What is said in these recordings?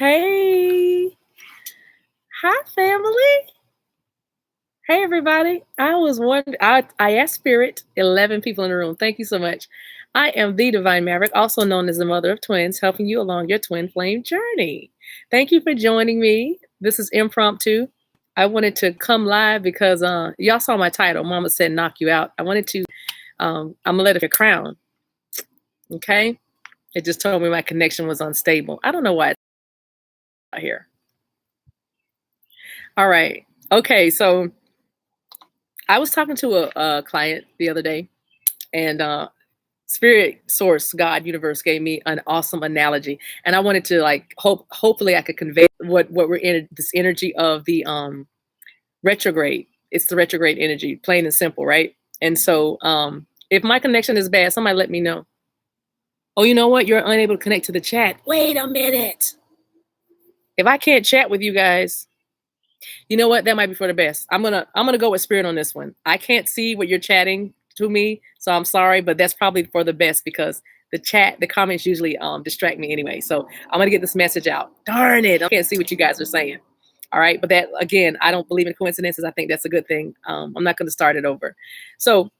Hey, hi family. Hey everybody. I was wondering, I asked Spirit, 11 people in the room. Thank you so much. I am the Divine Maverick, also known as the mother of twins, helping you along your twin flame journey. Thank you for joining me. This is impromptu. I wanted to come live because y'all saw my title. Mama said knock you out. I wanted to, I'm gonna let it crown. Okay. It just told me my connection was unstable. I don't know why it's out here. All right. Okay. So I was talking to a client the other day, and Spirit, Source, God, Universe gave me an awesome analogy, and I wanted to hopefully I could convey what we're in, this energy of the retrograde. It's the retrograde energy, plain and simple, right? And so, if my connection is bad, somebody let me know. Oh, you know what? You're unable to connect to the chat. Wait a minute. If I can't chat with you guys, you know what? That might be for the best. I'm gonna go with Spirit on this one. I can't see what you're chatting to me, so I'm sorry, but that's probably for the best because the comments usually distract me anyway. So I'm gonna get this message out. Darn it, I can't see what you guys are saying. All right, but that again, I don't believe in coincidences. I think that's a good thing. I'm not gonna start it over. So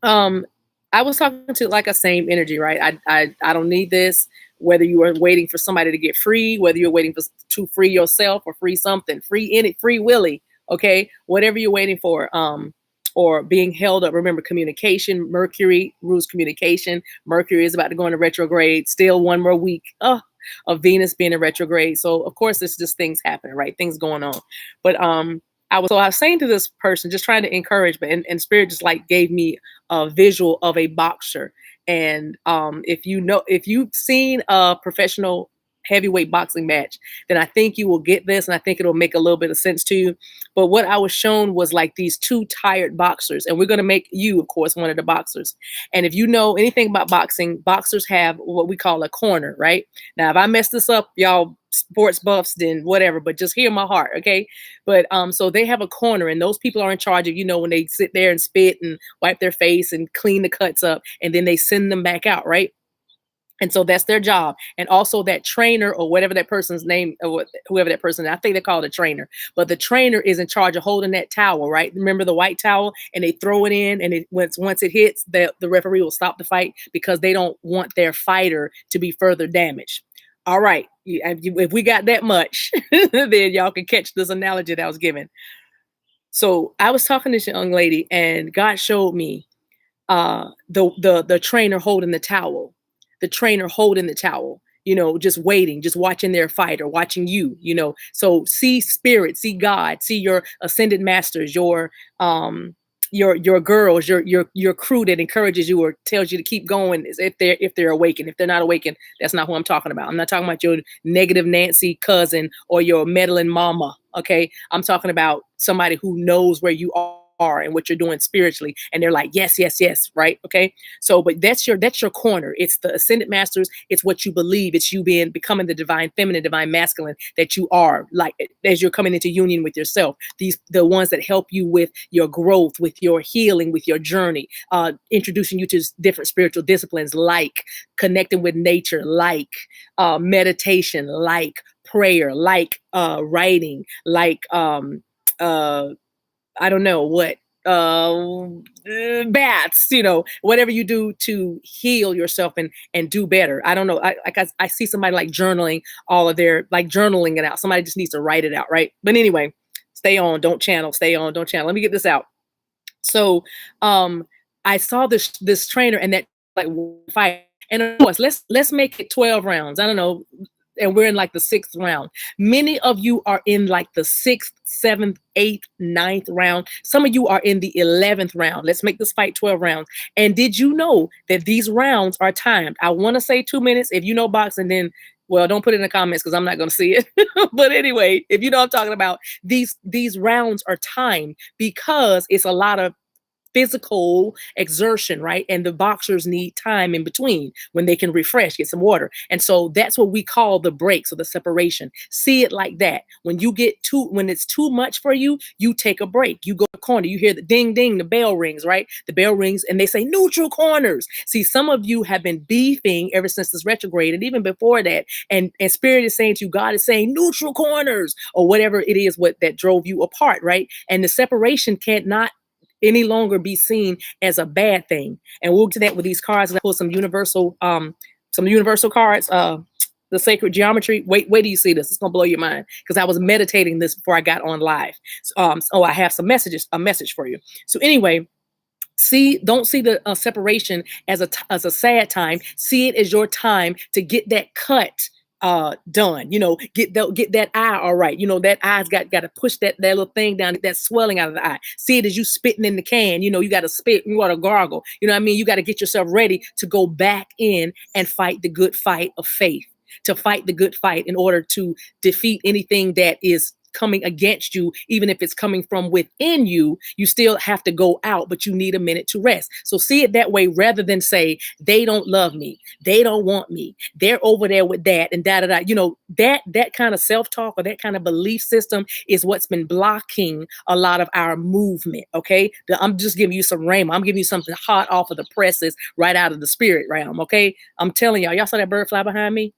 I was talking to like a same energy, right? I don't need this. Whether you are waiting for somebody to get free, whether you're waiting to free yourself or free something, free Willy, okay? Whatever you're waiting for, or being held up. Remember, communication, Mercury rules communication. Mercury is about to go into retrograde, still one more week of Venus being in retrograde. So of course, it's just things happening, right? Things going on. But I was saying to this person, just trying to encourage, but and Spirit just like gave me a visual of a boxer. And if you've seen a professional heavyweight boxing match, then I think you will get this, and I think it'll make a little bit of sense to you. But what I was shown was like these two tired boxers, and we're going to make you, of course, one of the boxers. And if you know anything about boxing, boxers have what we call a corner, right? Now, if I mess this up, y'all sports buffs, then whatever, but just hear my heart, okay? But so they have a corner, and those people are in charge of, when they sit there and spit and wipe their face and clean the cuts up, and then they send them back out, right? And so that's their job. And also that trainer, or whatever that person's name, or whoever that person is, I think they call it a trainer, but the trainer is in charge of holding that towel, right? Remember the white towel, and they throw it in, and once it hits, the referee will stop the fight because they don't want their fighter to be further damaged. All right. If we got that much, then y'all can catch this analogy that I was given. So I was talking to this young lady, and God showed me the trainer holding the towel. The trainer holding the towel, just waiting, just watching their fight, or watching you, So see Spirit, see God, see your ascended masters, your girls, your crew that encourages you or tells you to keep going, is if they're awakened. If they're not awakened, that's not who I'm talking about. I'm not talking about your negative Nancy cousin or your meddling mama. Okay, I'm talking about somebody who knows where you are and what you're doing spiritually, and they're like, yes, right? Okay, so but that's your corner. It's the ascended masters. It's what you believe. It's you becoming the divine feminine, divine masculine that you are, like as you're coming into union with yourself. The ones that help you with your growth, with your healing, with your journey, introducing you to different spiritual disciplines, like connecting with nature, like meditation, like prayer, like writing, like I don't know what, baths, whatever you do to heal yourself and do better. I don't know. I see somebody like journaling journaling it out. Somebody just needs to write it out. Right. But anyway, stay on, don't channel, stay on, don't channel. Let me get this out. So, I saw this trainer, and that fight, and of course, let's make it 12 rounds. I don't know. And we're in like the 6th round. Many of you are in like the 6th, 7th, 8th, 9th round. Some of you are in the 11th round. Let's make this fight 12 rounds. And did you know that these rounds are timed? I want to say 2 minutes. If you know boxing, then, well, don't put it in the comments because I'm not going to see it. But anyway, if you know what I'm talking about, these rounds are timed because it's a lot of physical exertion, right? And the boxers need time in between when they can refresh, get some water. And so that's what we call the breaks or the separation. See it like that. When it's too much for you, you take a break. You go to corner. You hear the ding, ding, the bell rings, right? The bell rings and they say neutral corners. See, some of you have been beefing ever since this retrograde and even before that. And Spirit is saying to you, God is saying neutral corners or whatever it is what that drove you apart, right? And the separation can't not any longer be seen as a bad thing. And we'll do that with these cards. I pull some universal cards. The sacred geometry. Wait till you see this. It's gonna blow your mind because I was meditating this before I got on live. So I have a message for you. So anyway, don't see the separation as a sad time. See it as your time to get that cut done. Get that eye all right. That eye's got to push that little thing down, that swelling out of the eye. See it as you spitting in the can. You got to spit, you got to gargle. You know what I mean? You got to get yourself ready to go back in and fight the good fight of faith, to fight the good fight in order to defeat anything that is coming against you. Even if it's coming from within you, you still have to go out, but you need a minute to rest. So see it that way rather than say, they don't love me, they don't want me, they're over there with that and da-da-da. That kind of self-talk or that kind of belief system is what's been blocking a lot of our movement. Okay. I'm just giving you some rhema. I'm giving you something hot off of the presses right out of the spirit realm. Okay. I'm telling y'all saw that bird fly behind me?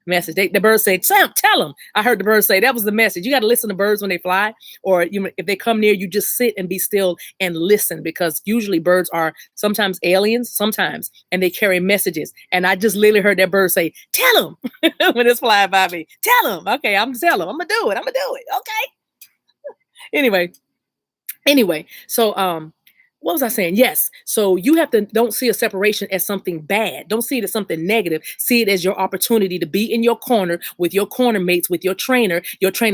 Message. The birds say, Sam, tell them. I heard the birds say that was the message. You got to listen to birds when they fly, or if they come near you, just sit and be still and listen, because usually birds are sometimes aliens, sometimes, and they carry messages. And I just literally heard that bird say, tell them when it's flying by me. Tell them. Okay, I'm gonna tell them. I'm gonna do it. Okay. Anyway. So what was I saying? Yes. So you have to don't see a separation as something bad. Don't see it as something negative. See it as your opportunity to be in your corner with your corner mates, with your trainer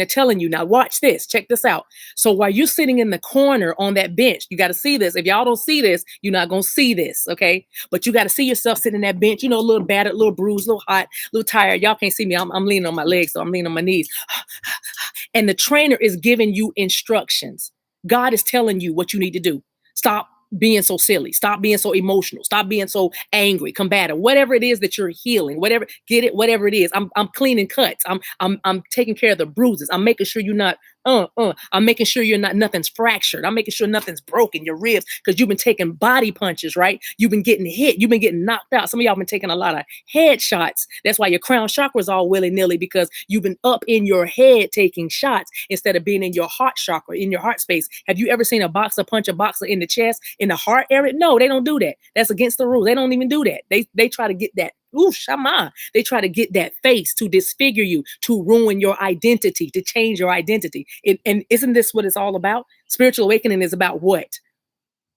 telling you, now watch this, check this out. So while you're sitting in the corner on that bench, you got to see this. If y'all don't see this, you're not going to see this. Okay. But you got to see yourself sitting in that bench, a little battered, a little bruised, a little hot, a little tired. Y'all can't see me. I'm leaning on my legs. So I'm leaning on my knees. And the trainer is giving you instructions. God is telling you what you need to do. Stop being so silly. Stop being so emotional. Stop being so angry, combative. Whatever it is that you're healing, whatever it is. I'm cleaning cuts. I'm taking care of the bruises. I'm making sure you're not. I'm making sure nothing's fractured. I'm making sure nothing's broken, your ribs, because you've been taking body punches, right? You've been getting hit. You've been getting knocked out. Some of y'all been taking a lot of headshots. That's why your crown chakra is all willy-nilly, because you've been up in your head taking shots instead of being in your heart chakra, in your heart space. Have you ever seen a boxer punch a boxer in the chest, in the heart area? No, they don't do that. That's against the rules. They don't even do that. They try to get that. Ooh, shama. They try to get that face to disfigure you, to ruin your identity, to change your identity. And isn't this what it's all about? Spiritual awakening is about what?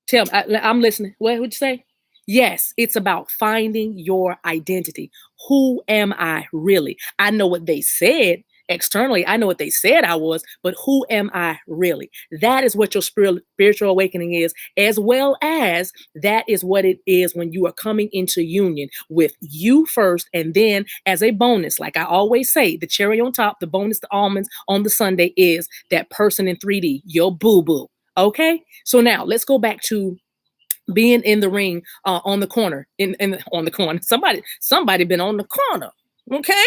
Tell me, I'm listening. What would you say? Yes, it's about finding your identity. Who am I really? I know what they said externally. I know what they said I was, but who am I really? That is what your spiritual awakening is, as well as that is what it is when you are coming into union with you first. And then as a bonus, like I always say, the cherry on top, the bonus, the almonds on the sundae is that person in 3D, your boo-boo. Okay. So now let's go back to being in the ring, on the corner, on the corner. Somebody been on the corner. Okay.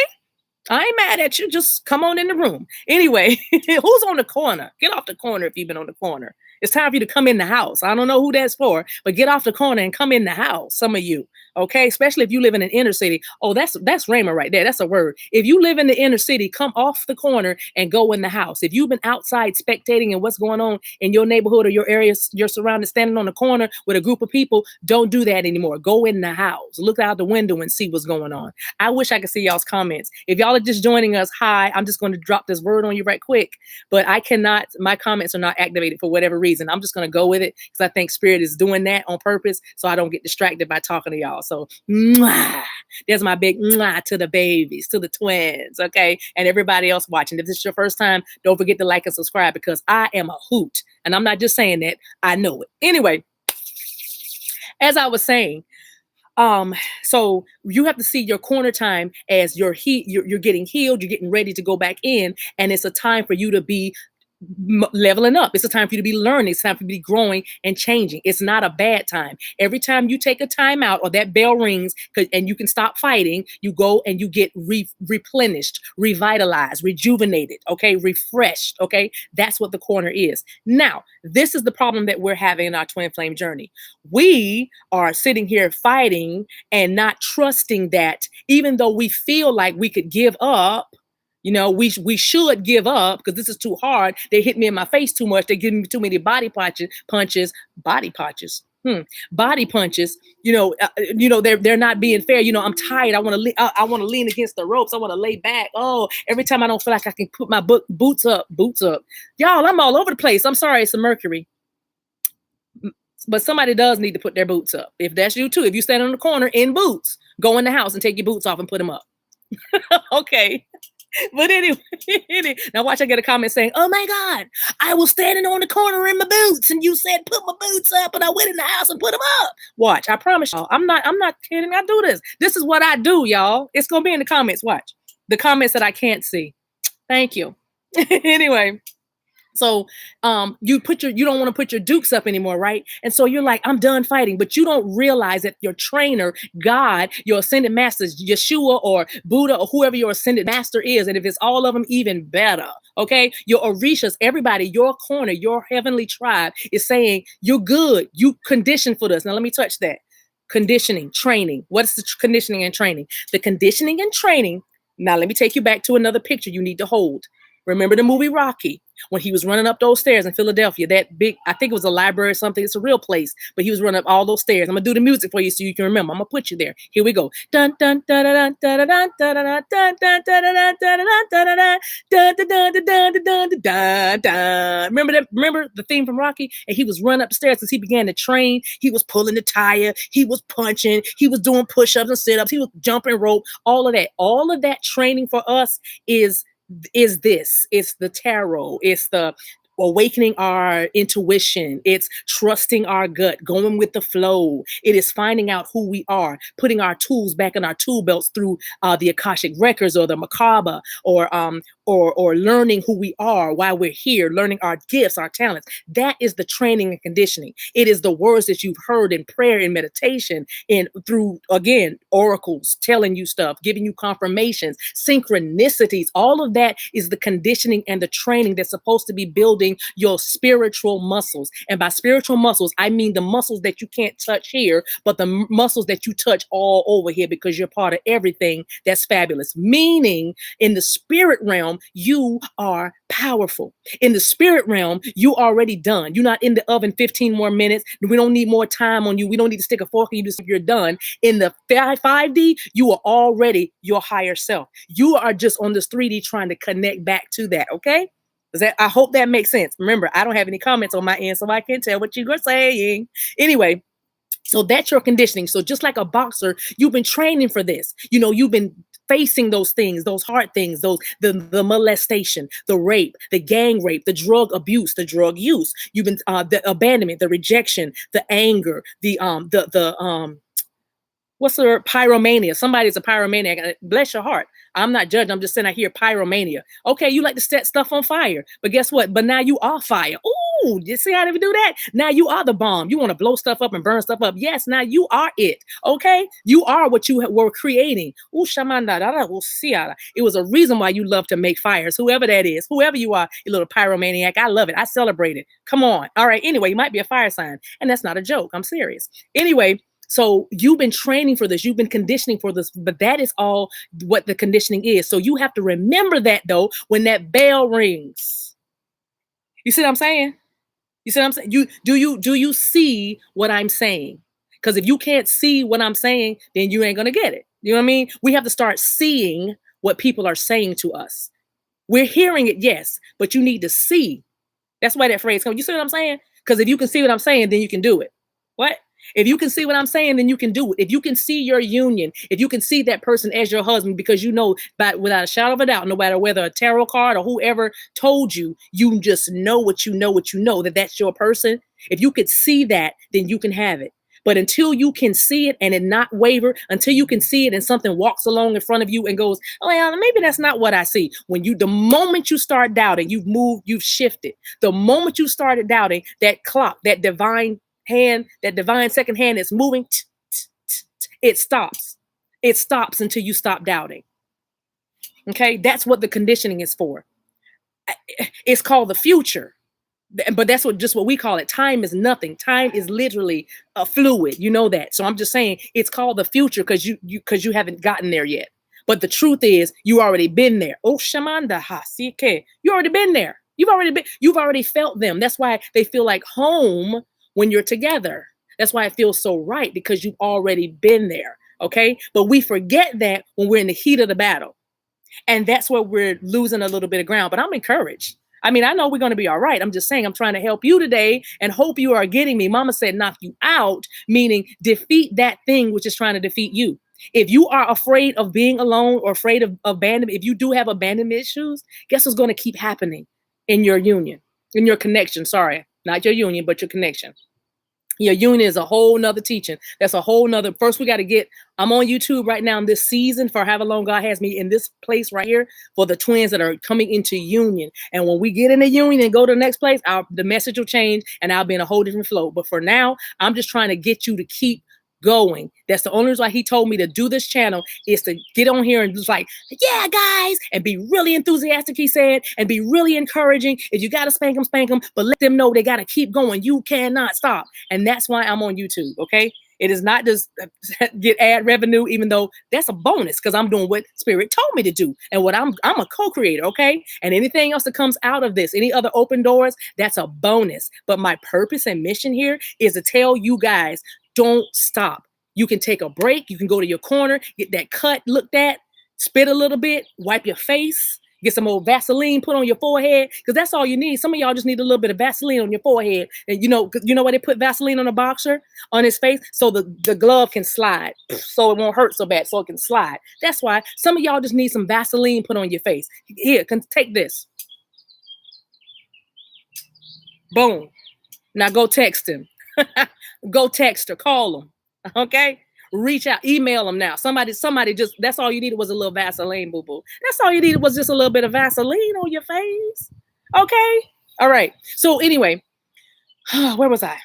I ain't mad at you. Just come on in the room. Anyway, who's on the corner? Get off the corner if you've been on the corner. It's time for you to come in the house. I don't know who that's for, but get off the corner and come in the house. Some of you, okay? Especially if you live in an inner city. Oh, that's Rhema right there. That's a word. If you live in the inner city, come off the corner and go in the house. If you've been outside spectating and what's going on in your neighborhood or your area, your surroundings, standing on the corner with a group of people, don't do that anymore. Go in the house. Look out the window and see what's going on. I wish I could see y'all's comments. If y'all are just joining us, hi, I'm just going to drop this word on you right quick, but I cannot, my comments are not activated for whatever reason. I'm just going to go with it because I think Spirit is doing that on purpose so I don't get distracted by talking to y'all. So there's my big to the babies, to the twins, okay? And everybody else watching. If this is your first time, don't forget to like and subscribe because I am a hoot. And I'm not just saying that, I know it. Anyway, as I was saying, so you have to see your corner time as you're getting healed, you're getting ready to go back in, and it's a time for you to be leveling up. It's a time for you to be learning. It's time for you to be growing and changing. It's not a bad time. Every time you take a time out or that bell rings and you can stop fighting, you go and you get replenished, revitalized, rejuvenated, okay, refreshed, okay? That's what the corner is. Now, this is the problem that we're having in our twin flame journey. We are sitting here fighting and not trusting that even though we feel like we could give up, we should give up because this is too hard. They hit me in my face too much. They give me too many body punches. Body punches. They're not being fair. I'm tired. I want to lean against the ropes. I want to lay back. Oh, every time I don't feel like I can put my boots up. Y'all, I'm all over the place. I'm sorry, it's a Mercury. But somebody does need to put their boots up. If that's you too, if you stand on the corner in boots, go in the house and take your boots off and put them up. Okay. But anyway, now watch, I get a comment saying, oh my God, I was standing on the corner in my boots and you said, put my boots up, and I went in the house and put them up. Watch, I promise y'all, I'm not kidding. I do this. This is what I do, y'all. It's going to be in the comments. Watch the comments that I can't see. Thank you. Anyway. So you don't want to put your dukes up anymore, right? And so you're like, I'm done fighting, but you don't realize that your trainer, God, your ascended masters, Yeshua or Buddha or whoever your ascended master is, and if it's all of them, even better, okay? Your Orishas, everybody, your corner, your heavenly tribe is saying, you're good. You conditioned for this. Now let me touch that. Conditioning, training. What is the conditioning and training? The conditioning and training. Now let me take you back to another picture you need to hold. Remember the movie Rocky, when he was running up those stairs in Philadelphia, that big, I think it was a library or something. It's a real place, but he was running up all those stairs. I'm gonna do the music for you so you can remember. I'm gonna put you there. Here we go. Dun dun dun dun dun dun dun dun dun dun dun dun dun dun. Remember that? Remember the theme from Rocky? And he was running up the stairs as he began to train. He was pulling the tire. He was punching. He was doing push-ups and sit-ups. He was jumping rope. All of that. All of that training for us is this. It's the tarot. It's the awakening our intuition. It's trusting our gut, going with the flow. It is finding out who we are, putting our tools back in our tool belts through the Akashic records or the Macabre, or learning who we are while we're here, learning our gifts, our talents. That is the training and conditioning. It is the words that you've heard in prayer and meditation and through, again, oracles telling you stuff, giving you confirmations, synchronicities. All of that is the conditioning and the training that's supposed to be building your spiritual muscles. And by spiritual muscles, I mean the muscles that you can't touch here, but the muscles that you touch all over here because you're part of everything that's fabulous. Meaning in the spirit realm, you are powerful. In the spirit realm, you already done. You're not in the oven 15 more minutes. We don't need more time on you. We don't need to stick a fork in you to you're done. In the 5D, you are already your higher self. You are just on this 3D trying to connect back to that, okay? I hope that makes sense. Remember, I don't have any comments on my end, so I can't tell what you are saying. Anyway, so that's your conditioning. So just like a boxer, you've been training for this. You've been facing those things, those hard things, the molestation, the rape, the gang rape, the drug abuse, the drug use. You've been the abandonment, the rejection, the anger, what's the word? Pyromania. Somebody's a pyromaniac. Bless your heart. I'm not judging. I'm just saying I hear pyromania. Okay, you like to set stuff on fire. But guess what? But now you are fire. Ooh, you see how they do that? Now you are the bomb. You want to blow stuff up and burn stuff up. Yes, now you are it. Okay? You are what you were creating. Ooh, shamanda. It was a reason why you love to make fires. Whoever that is, whoever you are, you little pyromaniac. I love it. I celebrate it. Come on. All right. Anyway, you might be a fire sign. And that's not a joke. I'm serious. Anyway, so you've been training for this. You've been conditioning for this, but that is all what the conditioning is. So you have to remember that though, when that bell rings. You see what I'm saying? You see what I'm saying? Do you see what I'm saying? Because if you can't see what I'm saying, then you ain't going to get it. You know what I mean? We have to start seeing what people are saying to us. We're hearing it, yes, but you need to see. That's why that phrase comes. You see what I'm saying? Because if you can see what I'm saying, then you can do it. What? If you can see what I'm saying, then you can do it. If you can see your union, if you can see that person as your husband, because you know, without a shadow of a doubt, no matter whether a tarot card or whoever told you, you just know what you know, that that's your person. If you could see that, then you can have it. But until you can see it and it not waver, until you can see it and something walks along in front of you and goes, oh, well, maybe that's not what I see. The moment you start doubting, you've moved, you've shifted. The moment you started doubting, that clock, that divine hand, that divine second hand is moving, it stops. It stops until you stop doubting. Okay, that's what the conditioning is for. It's called the future. But that's what we call it. Time is nothing. Time is literally a fluid. You know that. So I'm just saying it's called the future because you haven't gotten there yet. But the truth is you already been there. Oh, Shamanda Hasike. You already been there. You've already felt them. That's why they feel like home when you're together. That's why it feels so right, because you've already been there. Okay. But we forget that when we're in the heat of the battle. And that's where we're losing a little bit of ground. But I'm encouraged. I mean, I know we're going to be all right. I'm just saying I'm trying to help you today and hope you are getting me. Mama said knock you out, meaning defeat that thing which is trying to defeat you. If you are afraid of being alone or afraid of abandonment, if you do have abandonment issues, guess what's going to keep happening in your union, in your connection? Sorry, not your union, but your connection. Your union is a whole nother teaching. That's a whole nother. First, we got to I'm on YouTube right now in this season for however long God has me in this place right here for the twins that are coming into union. And when we get in the union and go to the next place, the message will change and I'll be in a whole different flow. But for now, I'm just trying to get you to keep going. That's the only reason why he told me to do this channel, is to get on here and just like, yeah, guys, and be really enthusiastic, he said, and be really encouraging. If you got to spank them, but let them know they got to keep going. You cannot stop. And that's why I'm on YouTube. Okay. It is not just get ad revenue, even though that's a bonus because I'm doing what Spirit told me to do. And what I'm a co-creator. Okay. And anything else that comes out of this, any other open doors, that's a bonus. But my purpose and mission here is to tell you guys, don't stop. You can take a break. You can go to your corner, get that cut looked at, spit a little bit, wipe your face, get some old Vaseline put on your forehead, because that's all you need. Some of y'all just need a little bit of Vaseline on your forehead. And you know why they put Vaseline on a boxer on his face? So the glove can slide, so it won't hurt so bad, so it can slide. That's why some of y'all just need some Vaseline put on your face. Here, take this. Boom. Now go text him. Go text or call them. Okay. Reach out, email them now. Somebody just, that's all you needed was a little Vaseline, boo-boo. That's all you needed was just a little bit of Vaseline on your face. Okay. All right. So anyway, where was I?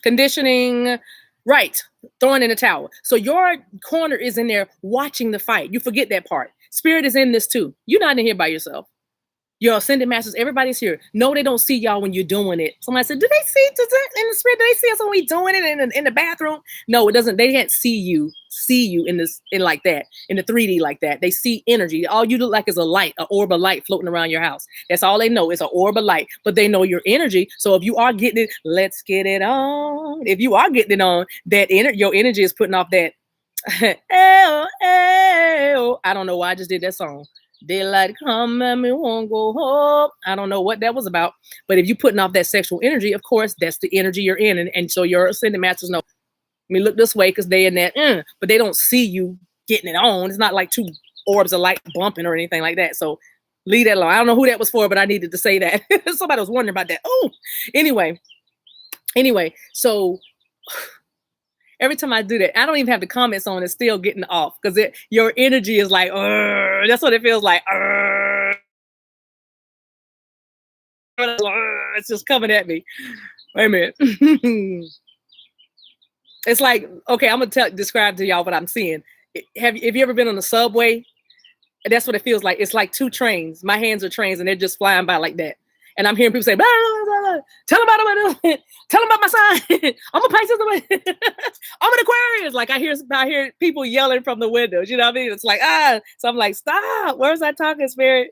Conditioning. Right. Throwing in the towel. So your corner is in there watching the fight. You forget that part. Spirit is in this too. You're not in here by yourself. Your ascended masters, everybody's here. No, they don't see y'all when you're doing it. Somebody said, do they see in the spirit? Do they see us when we doing it in the bathroom? No, it doesn't. They can't see you in like that, in the 3D like that. They see energy. All you look like is a light, an orb of light floating around your house. That's all they know. It's an orb of light, but they know your energy. So if you are getting it, let's get it on. If you are getting it on, your energy is putting off that. I don't know why I just did that song. Daylight come and we won't go home. I don't know what that was about. But if you're putting off that sexual energy, of course, that's the energy you're in. And so your ascended masters know, let me look this way because they in that, but they don't see you getting it on. It's not like two orbs of light bumping or anything like that. So leave that alone. I don't know who that was for, but I needed to say that. Somebody was wondering about that. Oh, anyway, so every time I do that, I don't even have the comments on. It's still getting off because your energy is like, that's what it feels like. It's just coming at me. Wait a minute. It's like, okay, I'm gonna describe to y'all what I'm seeing. Have you ever been on the subway? That's what it feels like. It's like two trains. My hands are trains, and they're just flying by like that. And I'm hearing people say, blah, blah, blah, blah. Tell them about my sign. I'm a Pisces. I'm an Aquarius. Like I hear people yelling from the windows. You know what I mean? It's like, so I'm like, stop. Where's that talking, Spirit?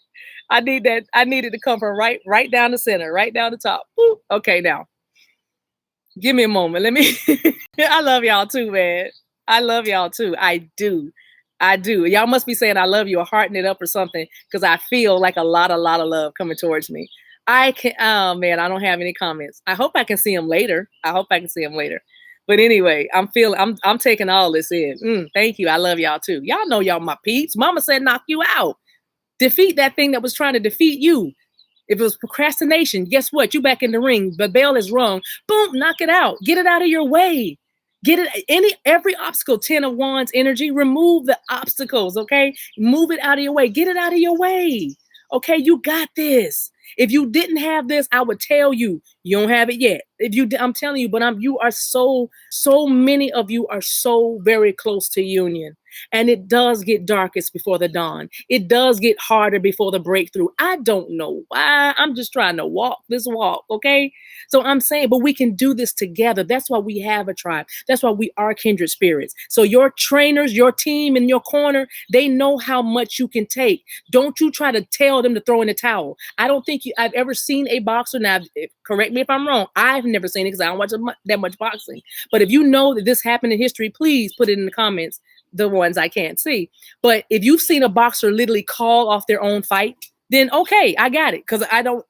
I need that. I needed to come from right down the center, right down the top. Woo. Okay, now. Give me a moment. Let me. I love y'all too, man. I love y'all too. I do. Y'all must be saying I love you or hearting it up or something, because I feel like a lot of love coming towards me. Oh man, I don't have any comments. I hope I can see them later. But anyway, I'm taking all this in. Thank you. I love y'all too. Y'all know y'all my peeps. Mama said knock you out. Defeat that thing that was trying to defeat you. If it was procrastination, guess what? You back in the ring. The bell is rung. Boom, knock it out. Get it out of your way. Get it, every obstacle, 10 of Wands energy, remove the obstacles, okay? Move it out of your way. Get it out of your way. Okay, you got this. If you didn't have this, I would tell you, you don't have it yet. If you, I'm telling you, but you are so many of you are so very close to union. And it does get darkest before the dawn. It does get harder before the breakthrough. I don't know why. I'm just trying to walk this walk, okay? So I'm saying, but we can do this together. That's why we have a tribe. That's why we are kindred spirits. So your trainers, your team in your corner, they know how much you can take. Don't you try to tell them to throw in the towel. I don't think I've ever seen a boxer. Now, correct me if I'm wrong. I've never seen it because I don't watch that much boxing. But if you know that this happened in history, please put it in the comments. The ones I can't see. But if you've seen a boxer literally call off their own fight, then okay, I got it. Because I don't,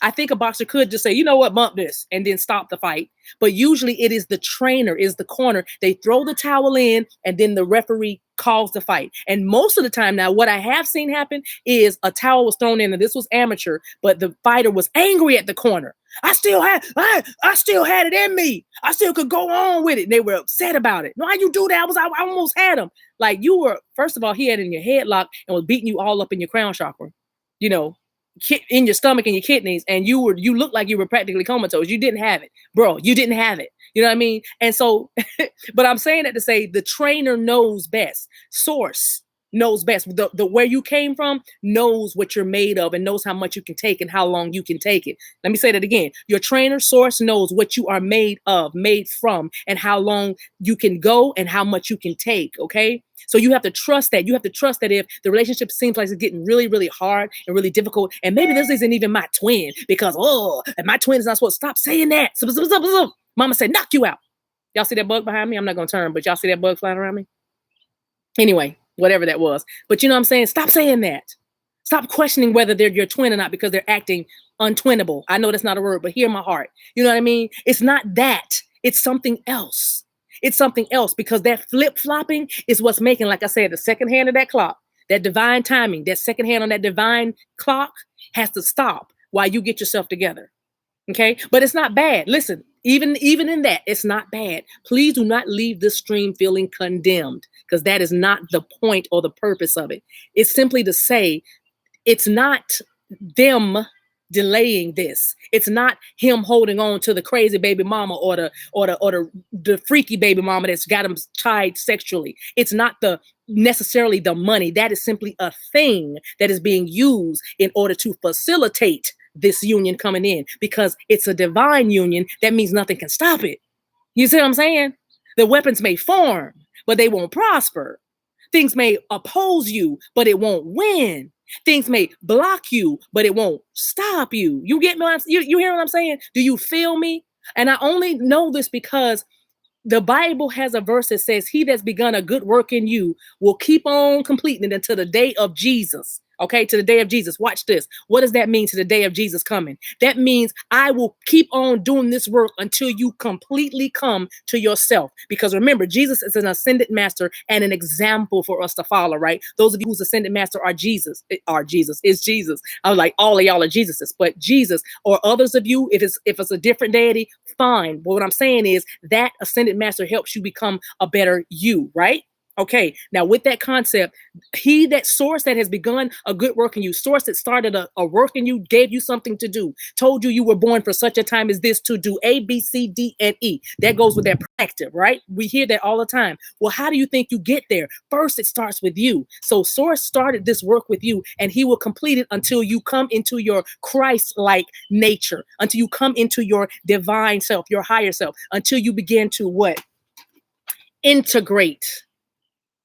I think a boxer could just say, you know what, bump this, and then stop the fight. But usually it is the trainer, is the corner. They throw the towel in, and then the referee calls the fight. And most of the time now, what I have seen happen is a towel was thrown in, and this was amateur, but the fighter was angry at the corner. I still had it in me. I still could go on with it. And they were upset about it. Why you do that? I almost had him. Like, you were, first of all, he had it in your headlock and was beating you all up in your crown chakra, in your stomach and your kidneys. And you looked like you were practically comatose. You didn't have it, bro. You didn't have it. You know what I mean? And so, but I'm saying that to say the trainer knows best. Source knows best. The where you came from knows what you're made of and knows how much you can take and how long you can take it. Let me say that again. Your trainer source knows what you are made of, made from, and how long you can go and how much you can take. Okay. So you have to trust that. You have to trust that if the relationship seems like it's getting really, really hard and really difficult, and maybe this isn't even my twin because, and my twin is not supposed to stop saying that. Mama said, knock you out. Y'all see that bug behind me? I'm not going to turn, but y'all see that bug flying around me? Anyway, whatever that was. But you know what I'm saying? Stop saying that. Stop questioning whether they're your twin or not because they're acting untwinnable. I know that's not a word, but hear my heart. You know what I mean? It's not that. It's something else. It's something else because that flip-flopping is what's making, like I said, the second hand of that clock, that divine timing, that second hand on that divine clock has to stop while you get yourself together. Okay? But it's not bad. Listen, even in that, it's not bad. Please do not leave this stream feeling condemned because that is not the point or the purpose of it. It's simply to say it's not them delaying this. It's not him holding on to the crazy baby mama or the freaky baby mama that's got him tied sexually. It's not necessarily the money. That is simply a thing that is being used in order to facilitate this union coming in because it's a divine union. That means nothing can stop it. You see what I'm saying? The weapons may form, but they won't prosper. Things may oppose you, but it won't win. Things may block you, but it won't stop you. You get me? You hear what I'm saying? Do you feel me? And I only know this because the Bible has a verse that says, he that's begun a good work in you will keep on completing it until the day of Jesus. Okay, to the day of Jesus. Watch this. What does that mean to the day of Jesus coming? That means I will keep on doing this work until you completely come to yourself. Because remember, Jesus is an ascended master and an example for us to follow, right? Those of you who's ascended master are Jesus. It's Jesus. I was like, all of y'all are Jesuses, but Jesus or others of you, if it's a different deity, fine. But what I'm saying is that ascended master helps you become a better you, right? Okay, now with that concept, he that source that has begun a good work in you, source that started a work in you, gave you something to do, told you were born for such a time as this to do A, B, C, D, and E. That goes with that practice, right? We hear that all the time. Well, how do you think you get there? First, it starts with you. So source started this work with you, and he will complete it until you come into your Christ-like nature, until you come into your divine self, your higher self, until you begin to what? Integrate.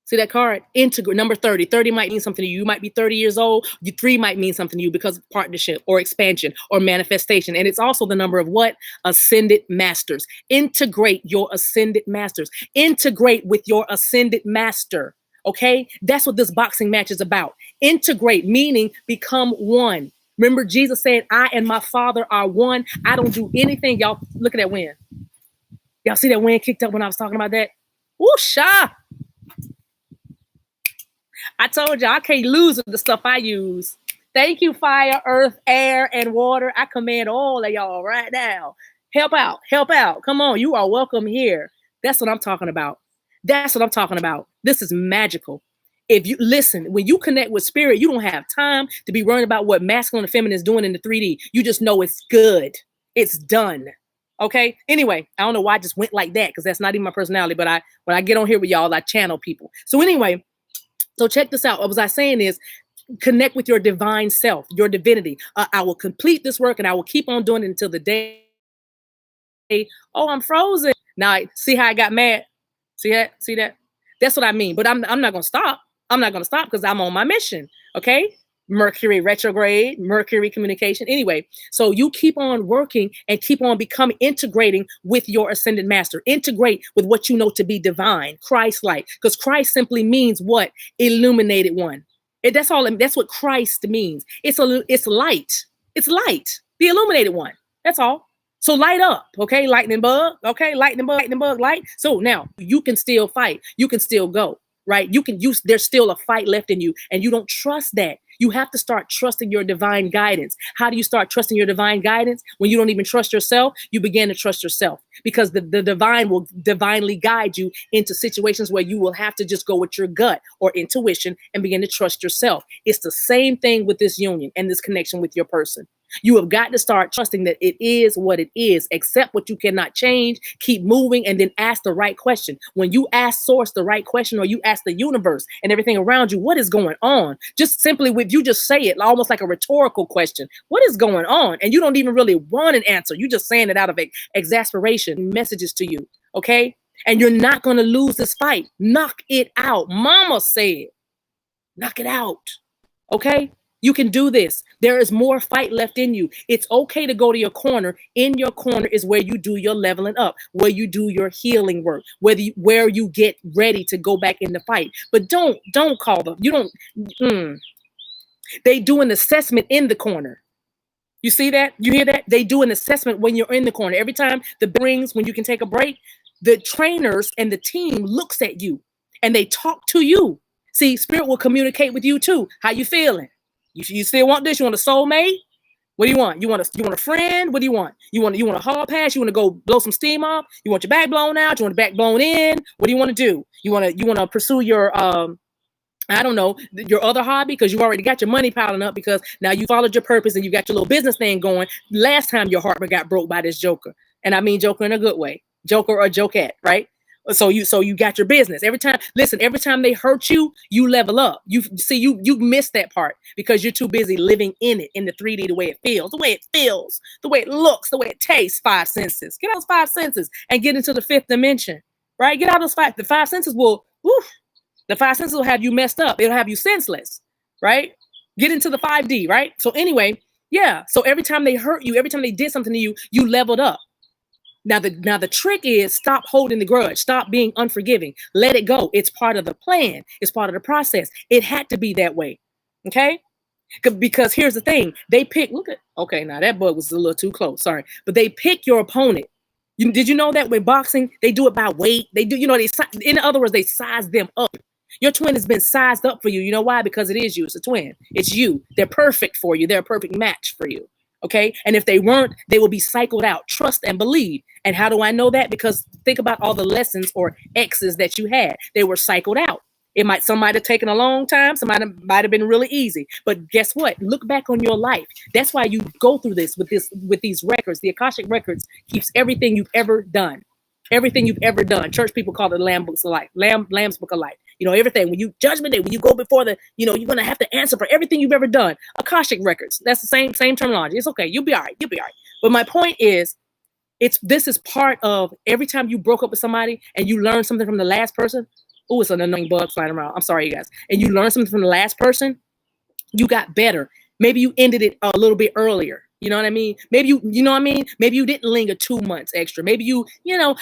See that card? Integrate. Number 30. 30 might mean something to you. You might be 30 years old. 3 might mean something to you because of partnership or expansion or manifestation. And it's also the number of what? Ascended masters. Integrate your ascended masters. Integrate with your ascended master. Okay? That's what this boxing match is about. Integrate, meaning become one. Remember, Jesus said, I and my Father are one. I don't do anything. Y'all, look at that wind. Y'all see that wind kicked up when I was talking about that? Whoosha! I told you I can't lose with the stuff I use. Thank you, fire, earth, air, and water. I command all of y'all right now. Help out. Help out. Come on. You are welcome here. That's what I'm talking about. That's what I'm talking about. This is magical. If you listen, when you connect with spirit, you don't have time to be worrying about what masculine and feminine is doing in the 3D. You just know it's good. It's done. Okay. Anyway, I don't know why I just went like that because that's not even my personality. But when I get on here with y'all, I channel people. So anyway, so check this out. What was I saying is connect with your divine self, your divinity. I will complete this work and I will keep on doing it until the day. Oh, I'm frozen. Now, see how I got mad? See that? See that? That's what I mean. But I'm not going to stop. I'm not going to stop because I'm on my mission. Okay. Mercury retrograde, Mercury communication. Anyway, so you keep on working and keep on becoming, integrating with your ascended master. Integrate with what you know to be divine, Christ-like. Because Christ simply means what? Illuminated one. That's all. That's what Christ means. It's light. It's light. The illuminated one. That's all. So light up, okay? Lightning bug, okay? Lightning bug, light. So now you can still fight. You can still go, right? You can use, there's still a fight left in you and you don't trust that. You have to start trusting your divine guidance. How do you start trusting your divine guidance? When you don't even trust yourself, you begin to trust yourself because the divine will divinely guide you into situations where you will have to just go with your gut or intuition and begin to trust yourself. It's the same thing with this union and this connection with your person. You have got to start trusting that it is what it is, accept what you cannot change, keep moving, and then ask the right question. When you ask source the right question or you ask the universe and everything around you, what is going on? Just simply with you just say it almost like a rhetorical question. What is going on? And you don't even really want an answer. You're just saying it out of exasperation, messages to you, okay? And you're not going to lose this fight. Knock it out. Mama said, knock it out, okay? You can do this. There is more fight left in you. It's okay to go to your corner. In your corner is where you do your leveling up, where you do your healing work, where you get ready to go back in the fight. But don't call them. You don't. They do an assessment in the corner. You see that? You hear that? They do an assessment when you're in the corner. Every time the brings, when you can take a break, the trainers and the team looks at you and they talk to you. See, spirit will communicate with you too. How you feeling? You still want this? You want a soulmate? What do you want? You want a friend? What do you want? You want a hall pass? You want to go blow some steam off? You want your back blown out? You want the back blown in? What do you want to do? You want to pursue your I don't know, your other hobby because you already got your money piling up because now you followed your purpose and you got your little business thing going. Last time your heart got broke by this joker, and I mean joker in a good way, joker or jokette, right? So you got your business. Every time they hurt you, you level up. You miss that part because you're too busy living in it, in the 3D, the way it feels, the way it looks, the way it tastes. 5 senses. Get out those 5 senses and get into the 5th dimension, right? Get out those 5. The 5 senses will, the 5 senses will have you messed up. It'll have you senseless, right? Get into the 5D, right? So anyway, yeah. So every time they hurt you, every time they did something to you, you leveled up. Now the trick is stop holding the grudge. Stop being unforgiving. Let it go. It's part of the plan. It's part of the process. It had to be that way. Okay? Because here's the thing. They pick, okay, now that bug was a little too close. Sorry. But they pick your opponent. Did you know that with boxing, they do it by weight? They do, in other words, they size them up. Your twin has been sized up for you. You know why? Because it is you. It's a twin. It's you. They're perfect for you. They're a perfect match for you. Okay. And if they weren't, they will be cycled out. Trust and believe. And how do I know that? Because think about all the lessons or X's that you had. They were cycled out. Some might have taken a long time. Some might have been really easy. But guess what? Look back on your life. That's why you go through this with these records. The Akashic Records keeps everything you've ever done. Everything you've ever done. Church people call it Lamb's Book of Life. Everything. When you Judgment Day, when you go before you're going to have to answer for everything you've ever done. Akashic Records. That's the same terminology. It's okay. You'll be all right. But my point is, this is part of every time you broke up with somebody and you learn something from the last person. Oh, it's an annoying bug flying around. I'm sorry, you guys. And you learn something from the last person, you got better. Maybe you ended it a little bit earlier. You know what I mean? Maybe Maybe you didn't linger 2 months extra. Maybe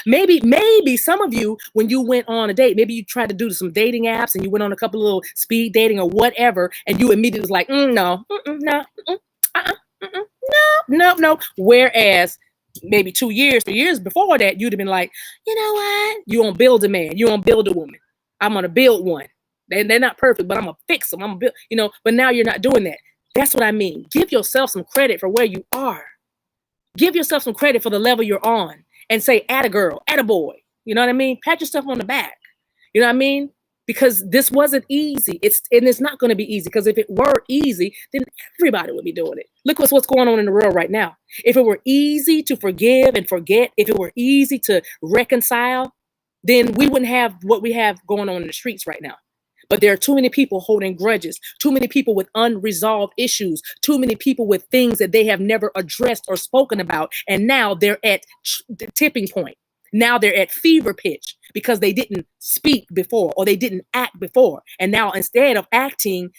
maybe some of you, when you went on a date, maybe you tried to do some dating apps and you went on a couple of little speed dating or whatever, and you immediately was like, no. Whereas maybe 2 years, 3 years before that, you'd have been like, you know what? You gonna build a man. You gonna build a woman. I'm gonna build one. They're not perfect, but I'm gonna fix them. I'm gonna build, but now you're not doing that. That's what I mean. Give yourself some credit for where you are. Give yourself some credit for the level you're on and say, atta girl, atta boy. You know what I mean? Pat yourself on the back. You know what I mean? Because this wasn't easy. It's not going to be easy, because if it were easy, then everybody would be doing it. Look what's going on in the world right now. If it were easy to forgive and forget, if it were easy to reconcile, then we wouldn't have what we have going on in the streets right now. But there are too many people holding grudges, too many people with unresolved issues, too many people with things that they have never addressed or spoken about. And now they're at the tipping point. Now they're at fever pitch because they didn't speak before or they didn't act before. And now instead of acting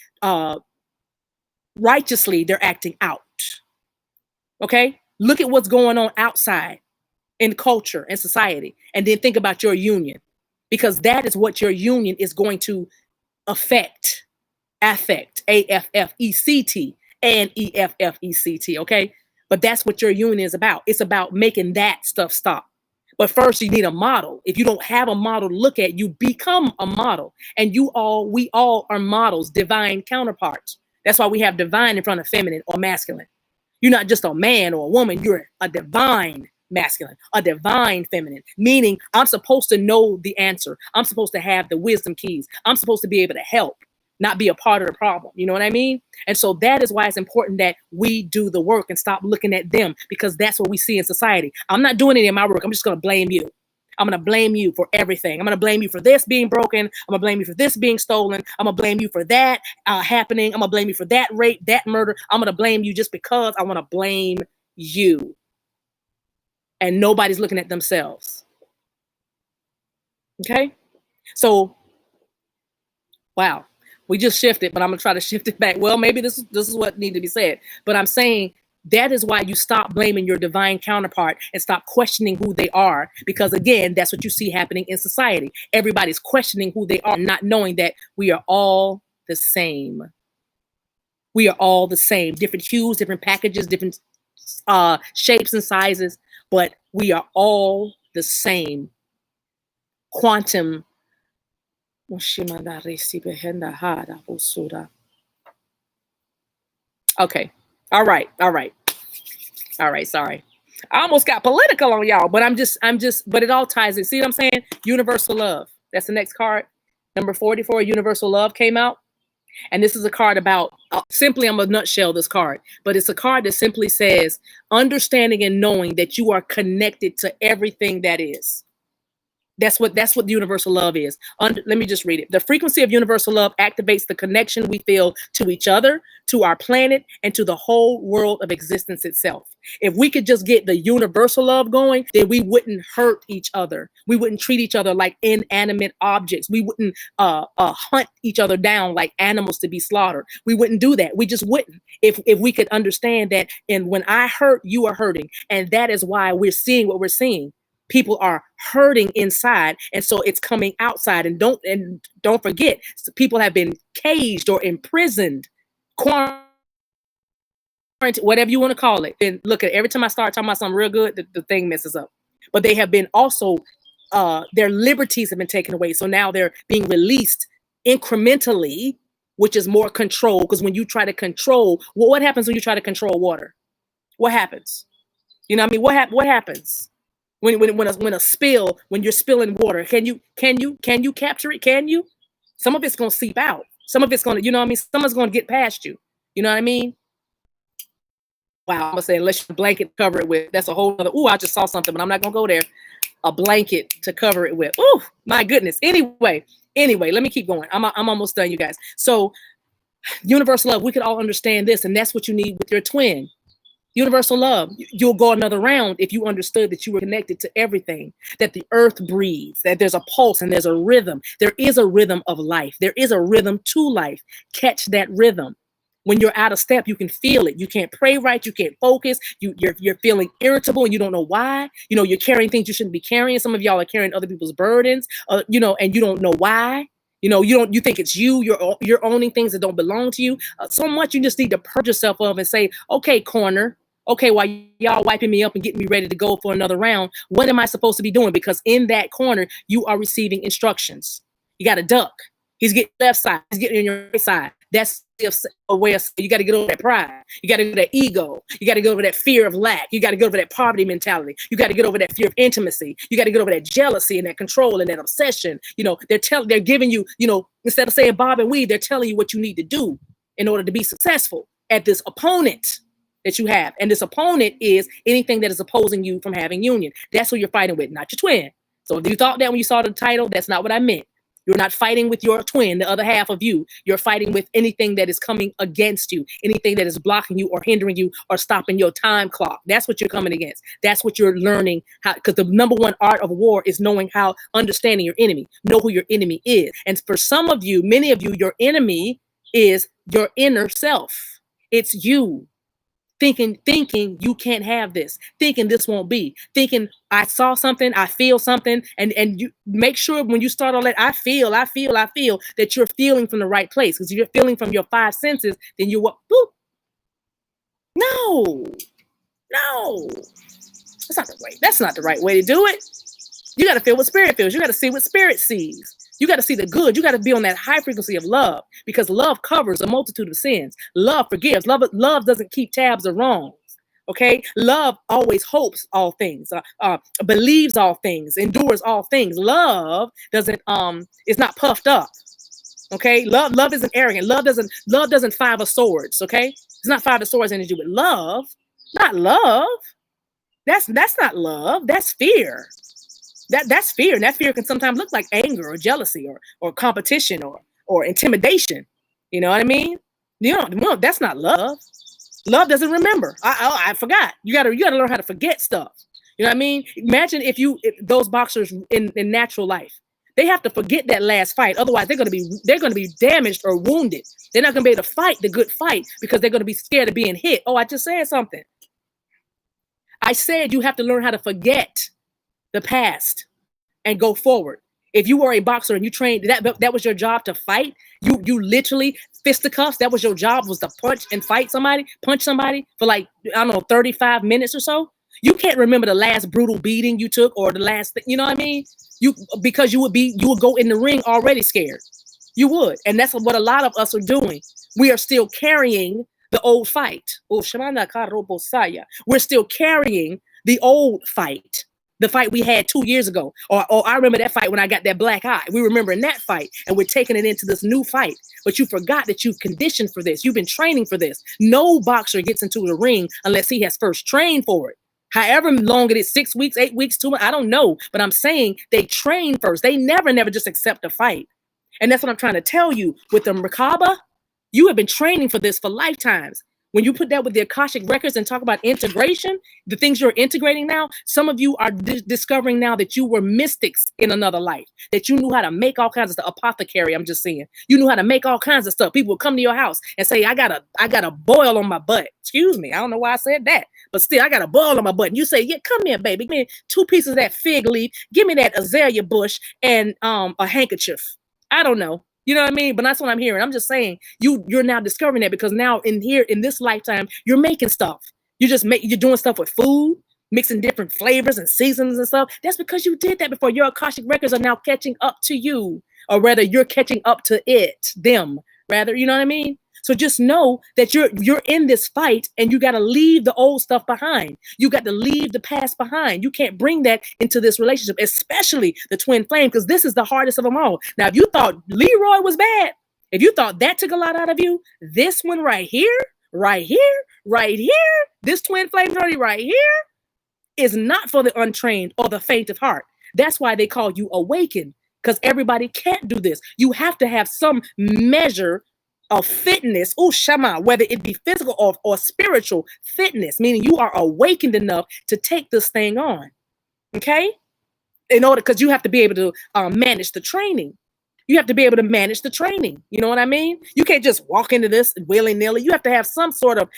righteously, they're acting out. Okay? Look at what's going on outside in culture and society, and then think about your union, because that is what your union is going to affect, A-F-F-E-C-T and E-F-F-E-C-T, okay? But that's what your union is about. It's about making that stuff stop. But first, you need a model. If you don't have a model to look at, you become a model. And we all are models, divine counterparts. That's why we have divine in front of feminine or masculine. You're not just a man or a woman. You're a divine masculine, a divine feminine, meaning I'm supposed to know the answer. I'm supposed to have the wisdom keys. I'm supposed to be able to help, not be a part of the problem. You know what I mean? And so that is why it's important that we do the work and stop looking at them, because that's what we see in society. I'm not doing any of my work. I'm just going to blame you. I'm going to blame you for everything. I'm going to blame you for this being broken. I'm going to blame you for this being stolen. I'm going to blame you for that happening. I'm going to blame you for that rape, that murder. I'm going to blame you just because I want to blame you. And nobody's looking at themselves. Okay? So, wow. We just shifted, but I'm going to try to shift it back. Well, maybe this is what needs to be said. But I'm saying that is why you stop blaming your divine counterpart and stop questioning who they are. Because again, that's what you see happening in society. Everybody's questioning who they are, not knowing that we are all the same. We are all the same. Different hues, different packages, different shapes and sizes. But we are all the same. Quantum. Okay. All right. Sorry. I almost got political on y'all, but but it all ties in. See what I'm saying? Universal love. That's the next card. Number 44, Universal Love came out. And this is a card about, simply, I'm going to nutshell this card, but it's a card that simply says, understanding and knowing that you are connected to everything that is. That's what universal love is. Let me just read it. The frequency of universal love activates the connection we feel to each other, to our planet, and to the whole world of existence itself. If we could just get the universal love going, then we wouldn't hurt each other. We wouldn't treat each other like inanimate objects. We wouldn't hunt each other down like animals to be slaughtered. We wouldn't do that. We just wouldn't. If we could understand that, and when I hurt, you are hurting. And that is why we're seeing what we're seeing. People are hurting inside, and so it's coming outside. And don't forget, people have been caged or imprisoned, quarantined, whatever you want to call it. Then look, at every time I start talking about something real good, the thing messes up. But they have been also their liberties have been taken away. So now they're being released incrementally, which is more control. Because when you try to control, what happens when you try to control water? What happens? You know what I mean? What happens? When a spill, when you're spilling water, can you capture it? Can you? Some of it's gonna seep out. Some of it's gonna, you know what I mean? Some of it's gonna get past you. You know what I mean? Wow, I'm gonna say unless you blanket cover it with. That's a whole other. Ooh, I just saw something, but I'm not gonna go there. A blanket to cover it with. Ooh, my goodness. Anyway, let me keep going. I'm almost done, you guys. So, universal love. We could all understand this, and that's what you need with your twin. Universal love. You'll go another round if you understood that you were connected to everything, that the earth breathes, that there's a pulse and there's a rhythm. There is a rhythm of life. There is a rhythm to life. Catch that rhythm. When you're out of step, you can feel it. You can't pray right. You can't focus. You're feeling irritable and you don't know why. You know, you're carrying things you shouldn't be carrying. Some of y'all are carrying other people's burdens, and you don't know why. You think it's you. You're owning things that don't belong to you. So much you just need to purge yourself of and say, okay, corner. Okay, while y'all wiping me up and getting me ready to go for another round, what am I supposed to be doing? Because in that corner, you are receiving instructions. You got to duck. He's getting left side. He's getting on your right side. That's a way of you got to get over that pride. You got to get over that ego. You got to get over that fear of lack. You got to get over that poverty mentality. You got to get over that fear of intimacy. You got to get over that jealousy and that control and that obsession. They're giving you, instead of saying bob and weave, they're telling you what you need to do in order to be successful at this opponent that you have. And this opponent is anything that is opposing you from having union. That's who you're fighting with, not your twin. So if you thought that when you saw the title, that's not what I meant. You're not fighting with your twin, the other half of you. You're fighting with anything that is coming against you, anything that is blocking you or hindering you or stopping your time clock. That's what you're coming against. That's what you're learning how, because the number one art of war is knowing how, understanding your enemy, know who your enemy is. And for some of you, many of you, your enemy is your inner self. It's you. Thinking you can't have this, thinking this won't be, thinking I saw something, I feel something, and you make sure when you start all that, I feel that you're feeling from the right place. Because if you're feeling from your five senses, then you what? Boop. No, that's not the right way to do it. You got to feel what spirit feels. You got to see what spirit sees. You got to see the good. You got to be on that high frequency of love, because love covers a multitude of sins. Love forgives. Love doesn't keep tabs of wrongs. Okay. Love always hopes all things, believes all things, endures all things. Love doesn't, is not puffed up. Okay. Love isn't arrogant. Love doesn't five of swords. Okay. It's not five of swords energy with love, not love. That's not love. That's fear. That's fear. And that fear can sometimes look like anger or jealousy or competition or intimidation. You know what I mean? That's not love. Love doesn't remember. I forgot. You gotta learn how to forget stuff. You know what I mean? Imagine if those boxers in natural life, they have to forget that last fight. Otherwise, they're gonna be damaged or wounded. They're not gonna be able to fight the good fight because they're gonna be scared of being hit. Oh, I just said something. I said you have to learn how to forget the past and go forward. If you were a boxer and you trained, that was your job to fight. You literally fisticuffs. That was your job, was to punch somebody for like, I don't know, 35 minutes or so. You can't remember the last brutal beating you took or the last thing, you know what I mean? Because you would go in the ring already scared. You would. And that's what a lot of us are doing. We are still carrying the old fight. We're still carrying the old fight. The fight we had 2 years ago. Or I remember that fight when I got that black eye. We remember that fight, and we're taking it into this new fight. But you forgot that you've conditioned for this. You've been training for this. No boxer gets into the ring unless he has first trained for it. However long it is, 6 weeks, 8 weeks, 2 months, I don't know. But I'm saying they train first. They never just accept a fight. And that's what I'm trying to tell you. With the Merkaba, you have been training for this for lifetimes. When you put that with the Akashic records and talk about integration, the things you're integrating now, some of you are discovering now that you were mystics in another life, that you knew how to make all kinds of stuff. Apothecary, I'm just saying. You knew how to make all kinds of stuff. People would come to your house and say, I got a boil on my butt. Excuse me. I don't know why I said that, but still, I got a boil on my butt. And you say, yeah, come here, baby. Give me 2 pieces of that fig leaf. Give me that azalea bush and a handkerchief. I don't know. You know what I mean? But that's what I'm hearing. I'm just saying you're now discovering that, because now in this lifetime, you're making stuff. You're doing stuff with food, mixing different flavors and seasons and stuff. That's because you did that before. Your Akashic records are now catching up to you, or rather you're catching up to them, rather, you know what I mean? So just know that you're in this fight, and you got to leave the old stuff behind. You got to leave the past behind. You can't bring that into this relationship, especially the twin flame, because this is the hardest of them all. Now, if you thought Leroy was bad, if you thought that took a lot out of you, this one right here, this twin flame journey right here is not for the untrained or the faint of heart. That's why they call you awakened, because everybody can't do this. You have to have some measure of fitness, whether it be physical or spiritual fitness, meaning you are awakened enough to take this thing on. Okay? Because you have to be able to manage the training. You have to be able to manage the training. You know what I mean? You can't just walk into this willy-nilly. You have to have some sort of,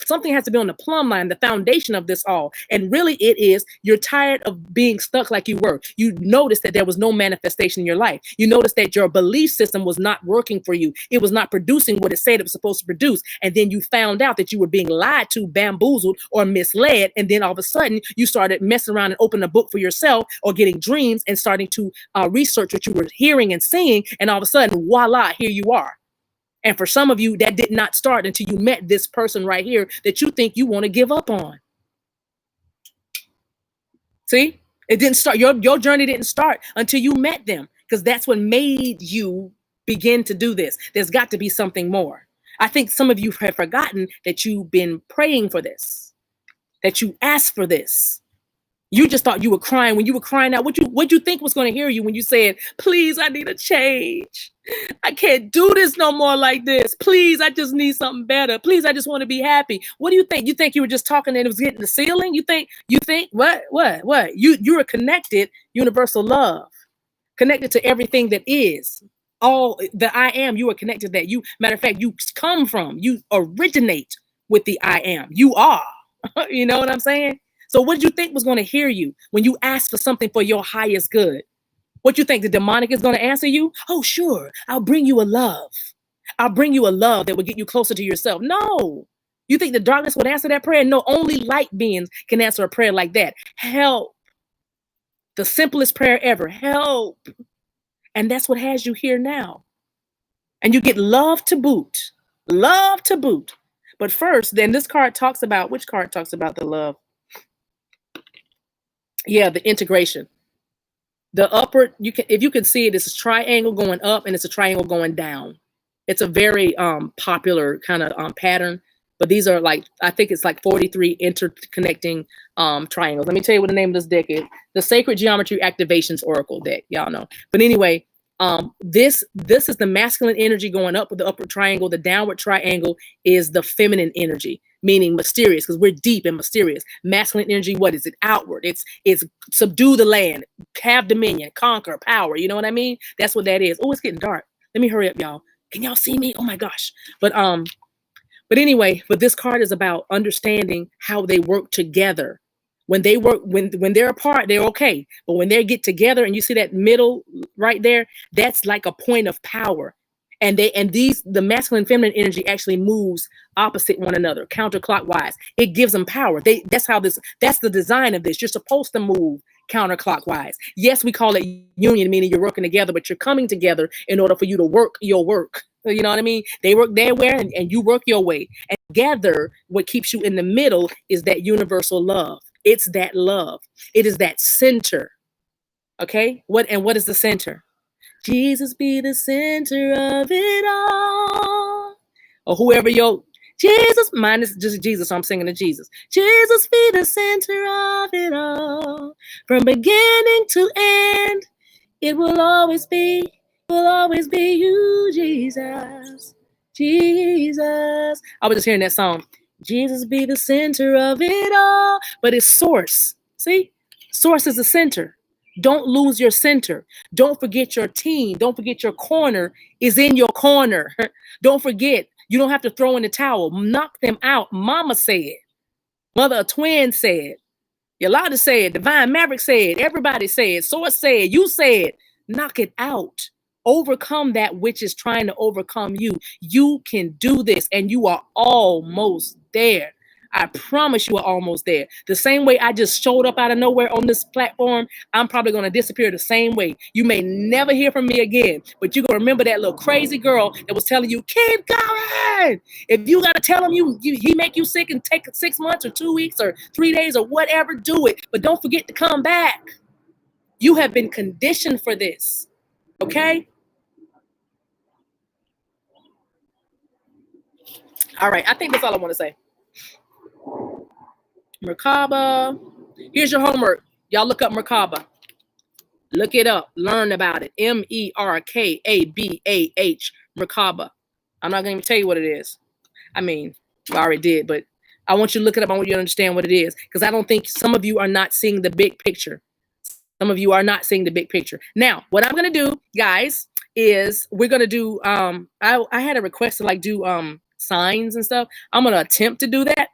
something has to be on the plumb line, the foundation of this all. And really it is, you're tired of being stuck like you were. You noticed that there was no manifestation in your life. You noticed that your belief system was not working for you. It was not producing what it said it was supposed to produce. And then you found out that you were being lied to, bamboozled, or misled. And then all of a sudden you started messing around and opening a book for yourself, or getting dreams and starting to research what you were hearing and seeing. seeing, and all of a sudden, voila, here you are. And for some of you, that did not start until you met this person right here that you think you want to give up on. See, it didn't start. Your journey didn't start until you met them, because that's what made you begin to do this. There's got to be something more. I think some of you have forgotten that you've been praying for this, that you asked for this. You just thought you were crying. When you were crying out, what you think was going to hear you when you said, please, I need a change. I can't do this no more like this. Please, I just need something better. Please, I just want to be happy. What do you think? You think you were just talking and it was hitting the ceiling? You think what? You are connected, universal love, connected to everything that is. All the I am, you are connected to that. You, matter of fact, you come from, you originate with the I am. You are. You know what I'm saying? So what did you think was going to hear you when you asked for something for your highest good? What you think the demonic is going to answer you? Oh, sure. I'll bring you a love. I'll bring you a love that will get you closer to yourself. No. You think the darkness would answer that prayer? No, only light beings can answer a prayer like that. Help. The simplest prayer ever. Help. And that's what has you here now. And you get love to boot. Love to boot. But first, then this card talks about, which card talks about the love? Yeah, the integration. The upward, you can, if you can see it, it's a triangle going up and it's a triangle going down. It's a very popular kind of pattern, but these are like, I think it's like 43 interconnecting triangles. Let me tell you what the name of this deck is. The Sacred Geometry Activations Oracle deck. Y'all know. But anyway, this is the masculine energy going up with the upward triangle. The downward triangle is the feminine energy, meaning mysterious, because we're deep and mysterious. Masculine energy, what is it? Outward. It's subdue the land, have dominion, conquer, power. You know what I mean? That's what that is. Oh, it's getting dark. Let me hurry up, y'all. Can y'all see me? Oh my gosh. But anyway, but this card is about understanding how they work together. When they work, when they're apart, they're okay. But when they get together, and you see that middle right there, that's like a point of power. And the masculine and feminine energy actually moves opposite one another, counterclockwise. It gives them power. That's the design of this. You're supposed to move counterclockwise. Yes, we call it union, meaning you're working together, but you're coming together in order for you to work your work. You know what I mean? They work their way and you work your way. And together, what keeps you in the middle is that universal love. It's that love. It is that center. Okay? What is the center? Jesus be the center of it all. Or whoever Jesus, mine is just Jesus, so I'm singing to Jesus. Jesus be the center of it all. From beginning to end, it will always be you, Jesus. Jesus. I was just hearing that song. Jesus be the center of it all. But it's source. See? Source is the center. Don't lose your center. Don't forget your team. Don't forget your corner is in your corner. Don't forget. You don't have to throw in the towel. Knock them out. Mama said. Mother of twins said. Yolanda said. Divine Maverick said. Everybody said. Source said. You said. Knock it out. Overcome that which is trying to overcome you. You can do this, and you are almost there. I promise you are almost there. The same way I just showed up out of nowhere on this platform, I'm probably going to disappear the same way. You may never hear from me again, but you're going to remember that little crazy girl that was telling you, keep going. If you got to tell him he make you sick and take 6 months or 2 weeks or 3 days or whatever, do it. But don't forget to come back. You have been conditioned for this. Okay? All right. I think that's all I want to say. Merkaba. Here's your homework. Y'all look up Merkaba. Look it up. Learn about it. Merkabah. Merkaba. I'm not going to tell you what it is. I mean, I already did, but I want you to look it up. I want you to understand what it is, because I don't think some of you are not seeing the big picture. Some of you are not seeing the big picture. Now, what I'm going to do, guys, is we're going to do, I had a request to do signs and stuff. I'm going to attempt to do that.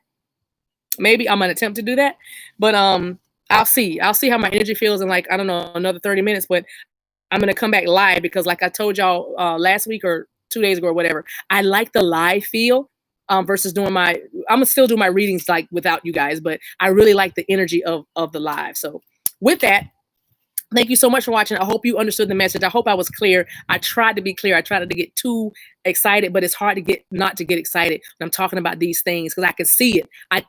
Maybe I'm going to attempt to do that, but I'll see how my energy feels in I don't know, another 30 minutes, but I'm going to come back live because like I told y'all last week or 2 days ago or whatever, I like the live feel versus doing I'm going to still do my readings without you guys, but I really like the energy of the live. So with that, Thank you so much for watching. I hope you understood the message. I hope I was clear. I tried to be clear. I tried not to get too excited, but it's hard to get not to get excited when I'm talking about these things because I can see it. I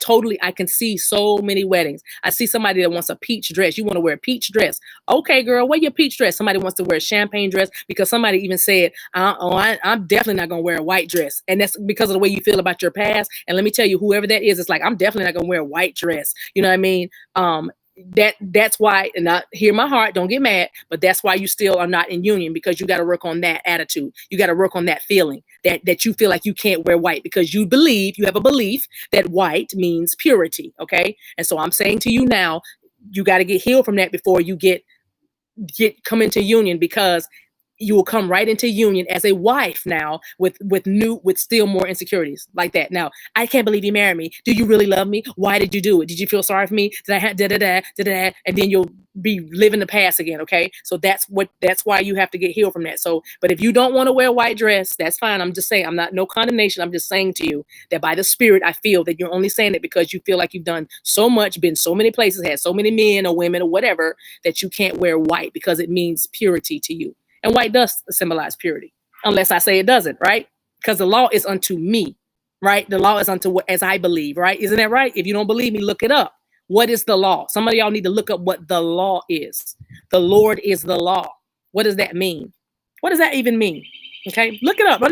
can see so many weddings. I see somebody that wants a peach dress. You want to wear a peach dress. Okay, girl, wear your peach dress. Somebody wants to wear a champagne dress because somebody even said, I'm definitely not going to wear a white dress. And that's because of the way you feel about your past. And let me tell you, whoever that is, it's like, I'm definitely not going to wear a white dress. You know what I mean? That's why, and not hear my heart, don't get mad, but that's why you still are not in union, because you got to work on that attitude. You got to work on that feeling that you feel like you can't wear white because you have a belief that white means purity. Okay. And so I'm saying to you now, you got to get healed from that before you come into union, because you will come right into union as a wife now with still more insecurities like that. Now, I can't believe you married me. Do you really love me? Why did you do it? Did you feel sorry for me? Did I have da-da-da? And then you'll be living the past again. Okay. So that's why you have to get healed from that. So, but if you don't want to wear a white dress, that's fine. I'm just saying, I'm not, no condemnation. I'm just saying to you that by the Spirit, I feel that you're only saying it because you feel like you've done so much, been so many places, had so many men or women or whatever, that you can't wear white because it means purity to you. And white does symbolize purity, unless I say it doesn't, right? Because the law is unto me, right? The law is unto what, as I believe, right? Isn't that right? If you don't believe me, look it up. What is the law? Some of y'all need to look up what the law is. The Lord is the law. What does that mean? What does that even mean? Okay, look it up.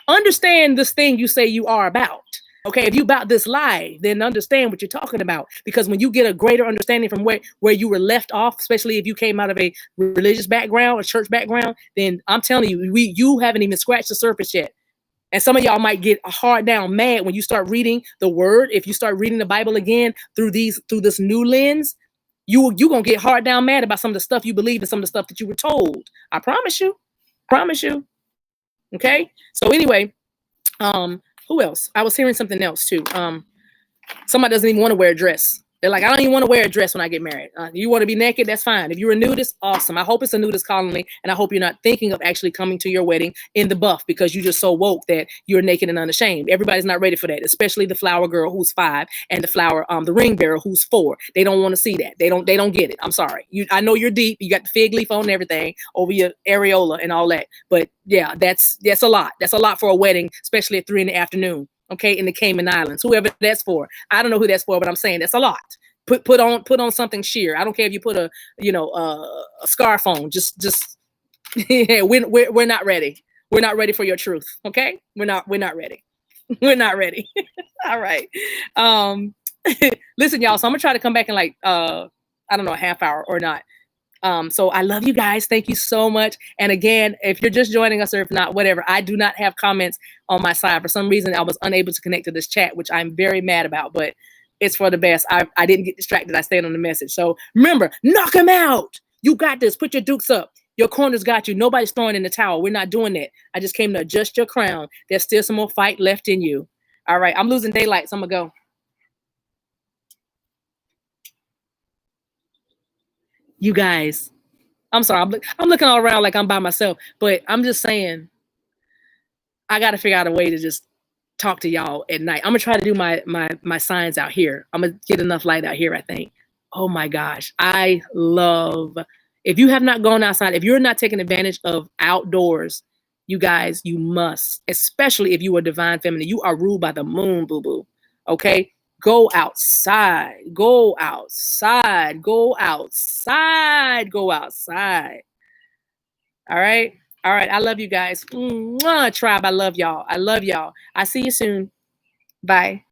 Understand this thing you say you are about. Okay, if you about this lie, then understand what you're talking about. Because when you get a greater understanding from where you were left off, especially if you came out of a religious background or church background, then I'm telling you, you haven't even scratched the surface yet. And some of y'all might get hard down mad when you start reading the word. If you start reading the Bible again through this new lens, you gonna get hard down mad about some of the stuff you believe and some of the stuff that you were told. I promise you. Promise you. Okay. So anyway, who else? I was hearing something else too. Somebody doesn't even want to wear a dress. They're like, I don't even want to wear a dress when I get married. You want to be naked? That's fine. If you're a nudist, awesome. I hope it's a nudist colony, and I hope you're not thinking of actually coming to your wedding in the buff because you're just so woke that you're naked and unashamed. Everybody's not ready for that, especially the flower girl who's 5 and the ring bearer who's 4. They don't want to see that. They don't get it. I'm sorry. I know you're deep. You got the fig leaf on and everything over your areola and all that. But yeah, that's a lot. That's a lot for a wedding, especially at 3 in the afternoon. Okay, in the Cayman Islands, whoever that's for. I don't know who that's for, but I'm saying that's a lot. Put on something sheer. I don't care if you put a scarf on. Just yeah, we're not ready. We're not ready for your truth. Okay, we're not ready. We're not ready. All right. Listen, y'all. So I'm gonna try to come back in like I don't know, a half hour or not. So I love you guys. Thank you so much. And again, if you're just joining us or if not, whatever, I do not have comments on my side. For some reason, I was unable to connect to this chat, which I'm very mad about, but it's for the best. I didn't get distracted. I stayed on the message. So remember, knock him out. You got this. Put your dukes up. Your corners got you. Nobody's throwing in the towel. We're not doing that. I just came to adjust your crown. There's still some more fight left in you. All right. I'm losing daylight, so I'm going to go. You guys, I'm sorry. I'm looking all around like I'm by myself, but I'm just saying I got to figure out a way to just talk to y'all at night. I'm going to try to do my signs out here. I'm going to get enough light out here, I think. Oh my gosh. I love, if you have not gone outside, if you're not taking advantage of outdoors, you guys, you must, especially if you are divine feminine. You are ruled by the moon, boo-boo. Okay? Go outside. Go outside. Go outside. Go outside. All right? All right. I love you guys. Mwah, tribe. I love y'all. I love y'all. I see you soon. Bye.